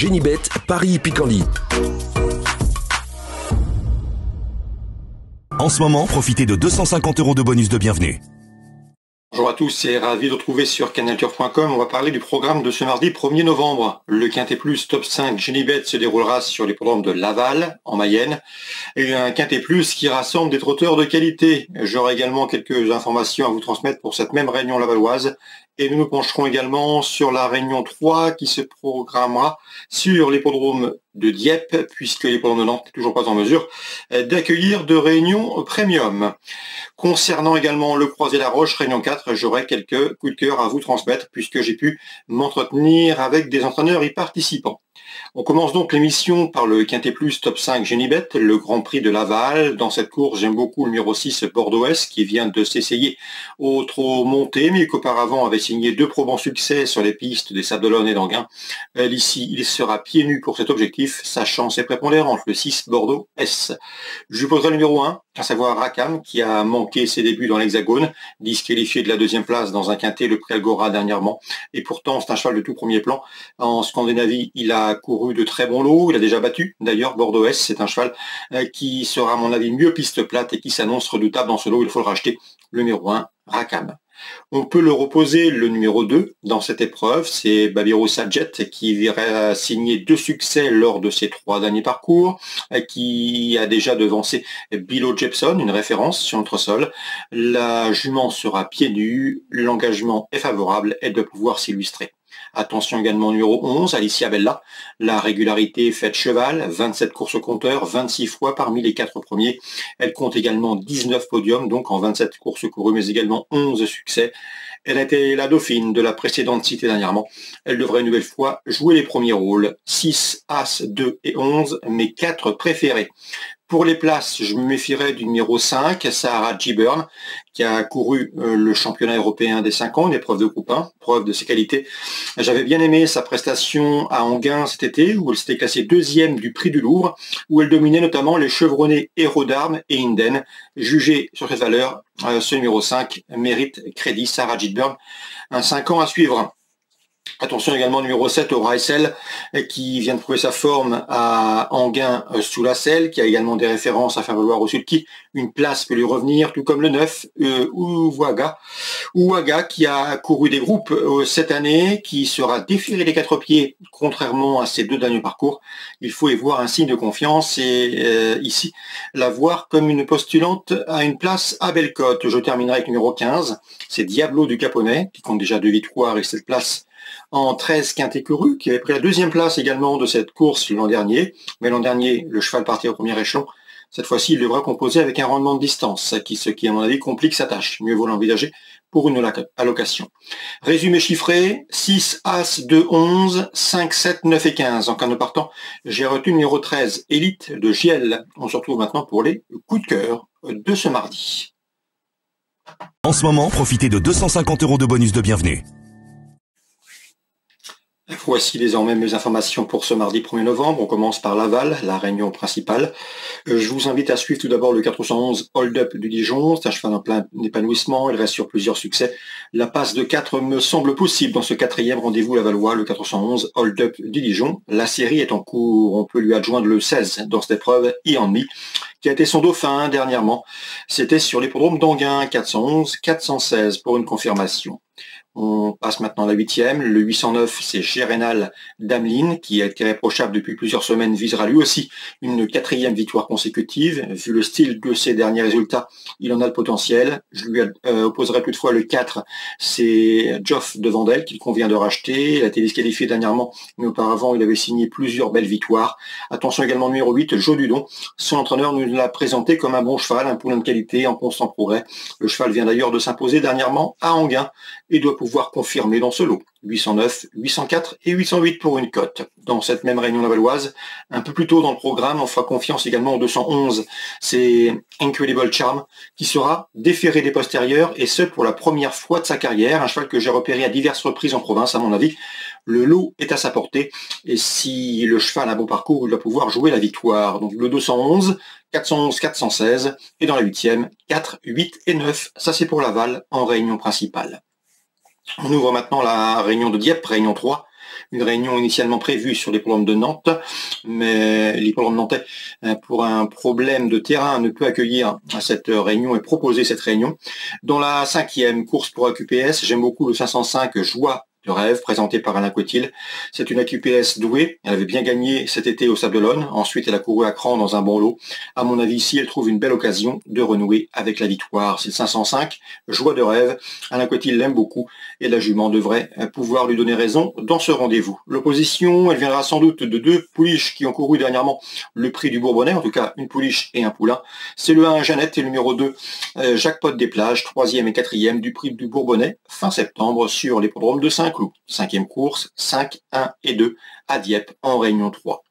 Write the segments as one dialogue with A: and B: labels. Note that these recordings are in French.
A: Génibet, Paris Picardie. En ce moment, profitez de 250 € de bonus de bienvenue.
B: Bonjour à tous et ravi de retrouver sur canalturf.com. On va parler du programme de ce mardi 1er novembre. Le Quintet Plus Top 5 Génibet se déroulera sur l'hippodrome de Laval, en Mayenne. Et un Quintet Plus qui rassemble des trotteurs de qualité. J'aurai également quelques informations à vous transmettre pour cette même réunion lavalloise. Et nous nous pencherons également sur la réunion 3 qui se programmera sur l'hippodrome de Dieppe, puisque l'hippodrome de Nantes n'est toujours pas en mesure d'accueillir de réunions premium. Concernant également le Croisé-la-Roche, réunion 4, j'aurai quelques coups de cœur à vous transmettre, puisque j'ai pu m'entretenir avec des entraîneurs y participant. On commence donc l'émission par le Quintet Plus Top 5 Génibet, le Grand Prix de Laval. Dans cette course, j'aime beaucoup le numéro 6 Bordeaux-S qui vient de s'essayer au trot monté, mais qu'auparavant avait signé 2 probants succès sur les pistes des Sables d'Olonne et d'Anguin. Ici, il sera pieds nus pour cet objectif, sa chance est prépondérante, le 6 Bordeaux-S. Je lui poserai le numéro 1, à savoir Rakam, qui a manqué ses débuts dans l'Hexagone, disqualifié de la 2e place dans un quintet, le Prix Algora dernièrement, et pourtant c'est un cheval de tout premier plan. En Scandinavie, il a couru de très bons lots, il a déjà battu d'ailleurs Bordeaux-S, c'est un cheval qui sera à mon avis mieux piste plate et qui s'annonce redoutable dans ce lot, il faut le racheter, le numéro 1, Rakam. On peut le reposer le numéro 2 dans cette épreuve, c'est Babiru Sadjet qui verra signer 2 succès lors de ses 3 derniers parcours, qui a déjà devancé Bilo Jepson, une référence sur notre sol. La jument sera pieds nus, l'engagement est favorable, elle doit pouvoir s'illustrer. Attention également au numéro 11, Alicia Bella. La régularité faite cheval, 27 courses au compteur, 26 fois parmi les 4 premiers. Elle compte également 19 podiums, donc en 27 courses courues, mais également 11 succès. Elle a été la dauphine de la précédente citée dernièrement. Elle devrait une nouvelle fois jouer les premiers rôles. 6, As, 2 et 11, mes 4 préférés. Pour les places, je me méfierais du numéro 5, Sahara Gibern, qui a couru le championnat européen des 5 ans, une épreuve de groupe 1, preuve de ses qualités. J'avais bien aimé sa prestation à Anguin cet été, où elle s'était classée 2e du prix du Louvre, où elle dominait notamment les chevronnés Héros d'Armes et Inden. Jugé sur cette valeur, ce numéro 5 mérite crédit, Sahara Gibern, un 5 ans à suivre. Attention également au numéro 7, au Raissel, qui vient de prouver sa forme à Anguin sous la selle, qui a également des références à faire valoir au Sulky. Une place peut lui revenir, tout comme le 9, Ouaga, qui a couru des groupes cette année, qui sera déféré des 4 pieds, contrairement à ses 2 derniers parcours. Il faut y voir un signe de confiance et ici, la voir comme une postulante à une place à Bellecote. Je terminerai avec le numéro 15, c'est Diablo du Caponnet, qui compte déjà 2 victoires et 7 places en 13 quintet couru, qui avait pris la 2e place également de cette course l'an dernier. Mais l'an dernier, le cheval partait au premier échelon. Cette fois-ci, il devra composer avec un rendement de distance, ce qui, à mon avis, complique sa tâche. Mieux vaut l'envisager pour une allocation. Résumé chiffré, 6, As, 2, 11, 5, 7, 9 et 15. En cas de partant, j'ai retenu le numéro 13, Élite de Giel. On se retrouve maintenant pour les coups de cœur de ce mardi.
A: En ce moment, profitez de 250 € de bonus de bienvenue.
B: Voici désormais mes informations pour ce mardi 1er novembre. On commence par Laval, la réunion principale. Je vous invite à suivre tout d'abord le 411 Hold Up du Dijon. C'est un cheval en plein épanouissement. Il reste sur plusieurs succès. La passe de 4 me semble possible dans ce 4e rendez-vous lavallois, le 411 Hold Up du Dijon. La série est en cours. On peut lui adjoindre le 16 dans cette épreuve, Ianmi, qui a été son dauphin dernièrement. C'était sur l'hippodrome d'Anguin, 411-416 pour une confirmation. On passe maintenant à la 8e. Le 809, c'est Gérénal d'Ameline, qui a été réprochable depuis plusieurs semaines, visera lui aussi une 4e victoire consécutive. Vu le style de ses derniers résultats, il en a le potentiel. Je lui opposerai toutefois le 4, c'est Geoff de Vandel, qu'il convient de racheter. Il a été disqualifié dernièrement, mais auparavant, il avait signé plusieurs belles victoires. Attention également au numéro 8, Joe Dudon. Son entraîneur nous l'a présenté comme un bon cheval, un poulain de qualité, en constant progrès. Le cheval vient d'ailleurs de s'imposer dernièrement à Anguin et doit pouvoir confirmer dans ce lot. 809, 804 et 808 pour une cote. Dans cette même réunion lavalloise, un peu plus tôt dans le programme, on fera confiance également au 211. C'est Incredible Charm qui sera déféré des postérieurs et ce pour la première fois de sa carrière. Un cheval que j'ai repéré à diverses reprises en province, à mon avis. Le lot est à sa portée et si le cheval a un bon parcours, il va pouvoir jouer la victoire. Donc le 211, 411, 416 et dans la 8e, 4, 8 et 9. Ça c'est pour Laval en réunion principale. On ouvre maintenant la réunion de Dieppe, réunion 3. une réunion initialement prévue sur l'hippodrome de Nantes, mais l'hippodrome nantais, pour un problème de terrain, ne peut accueillir cette réunion et proposer cette réunion. Dans la 5e course pour AQPS, j'aime beaucoup le 505 Joie de rêve, présenté par Alain Cotil. C'est une AQPS douée. Elle avait bien gagné cet été au Sable d'Olonne. Ensuite, elle a couru à Cran dans un bon lot. À mon avis, ici, elle trouve une belle occasion de renouer avec la victoire. C'est le 505, Joie de rêve. Alain Cotil l'aime beaucoup et la jument devrait pouvoir lui donner raison dans ce rendez-vous. L'opposition, elle viendra sans doute de 2 pouliches qui ont couru dernièrement le prix du Bourbonnais, en tout cas une pouliche et un poulain. C'est le 1 Jeannette et le numéro 2 Jackpot des plages, 3e et 4e du prix du Bourbonnais, fin septembre sur l'hippodrome de Saint-Cloud. 5e course, 5, 1 et 2 à Dieppe en Réunion 3.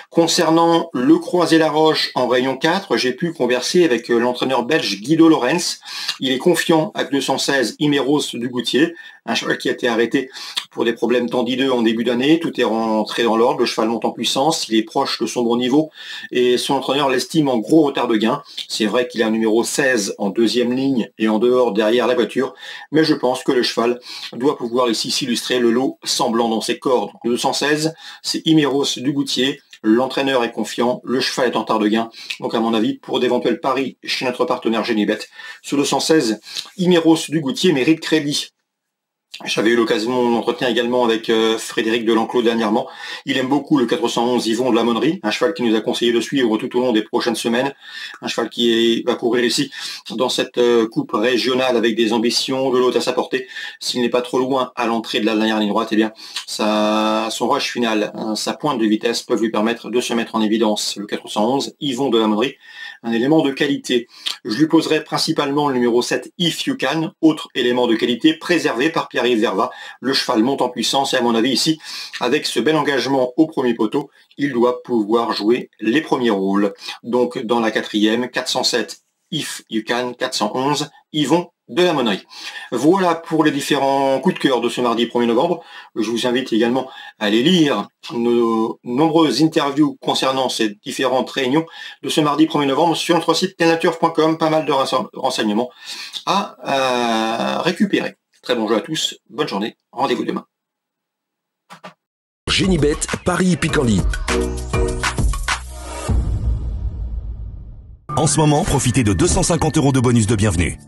B: Concernant le Croisé-la-Roche en Réunion 4, j'ai pu converser avec l'entraîneur belge Guido Lorenz. Il est confiant avec 216 Imeros du Goutier, un cheval qui a été arrêté pour des problèmes tendineux en début d'année. Tout est rentré dans l'ordre, le cheval monte en puissance, il est proche de son bon niveau et son entraîneur l'estime en gros retard de gain. C'est vrai qu'il a un numéro 16 en 2e ligne et en dehors derrière la voiture, mais je pense que le cheval doit pouvoir ici s'illustrer le lot semblant dans ses cordes. Le 216, c'est Imeros du Goutier. L'entraîneur est confiant, le cheval est en retard de gain. Donc à mon avis, pour d'éventuels paris chez notre partenaire Genibet, sur 216, Imeros du Goutier mérite crédit. J'avais eu l'occasion d'entretenir également avec Frédéric Delanclos dernièrement. Il aime beaucoup le 411 Yvon de la Monnerie, un cheval qui nous a conseillé de suivre tout au long des prochaines semaines. Un cheval qui va courir ici dans cette coupe régionale avec des ambitions, de l'autre à sa portée. S'il n'est pas trop loin à l'entrée de la dernière ligne droite, eh bien, son rush final, sa pointe de vitesse peuvent lui permettre de se mettre en évidence. Le 411 Yvon de la Monnerie, un élément de qualité. Je lui poserai principalement le numéro 7 If You Can, autre élément de qualité préservé par Pierre-Yves Verva. Le cheval monte en puissance et à mon avis ici, avec ce bel engagement au premier poteau, il doit pouvoir jouer les premiers rôles. Donc dans la 4e, 407 If You Can, 411 Yvon de la Monnerie. Voilà pour les différents coups de cœur de ce mardi 1er novembre. Je vous invite également à aller lire nos nombreuses interviews concernant ces différentes réunions de ce mardi 1er novembre sur notre site canalturf.com. Pas mal de renseignements à récupérer. Très bon jeu à tous, bonne journée, rendez-vous demain.
A: Genibet, Paris Picardie. En ce moment, profitez de 250 € de bonus de bienvenue.